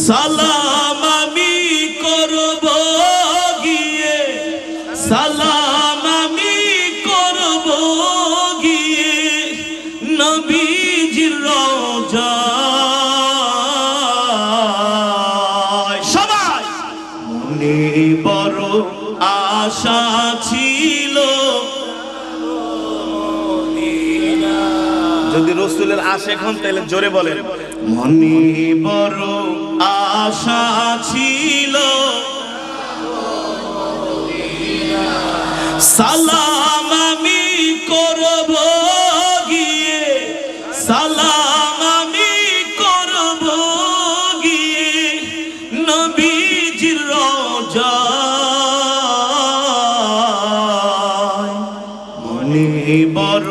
সালাম আমি করব গিয়ে, সালাম আমি করব গিয়ে নবীজির রওজায়। সবাই মনে বড় আশা ছিল, যদি রাসূলের আশিক হন তাহলে জোরে বলেন। মনে বড় আশা ছিল, সালাম আমি করব গিয়ে, সালাম আমি করব গিয়ে নবীজির রওজায়। মনে বড়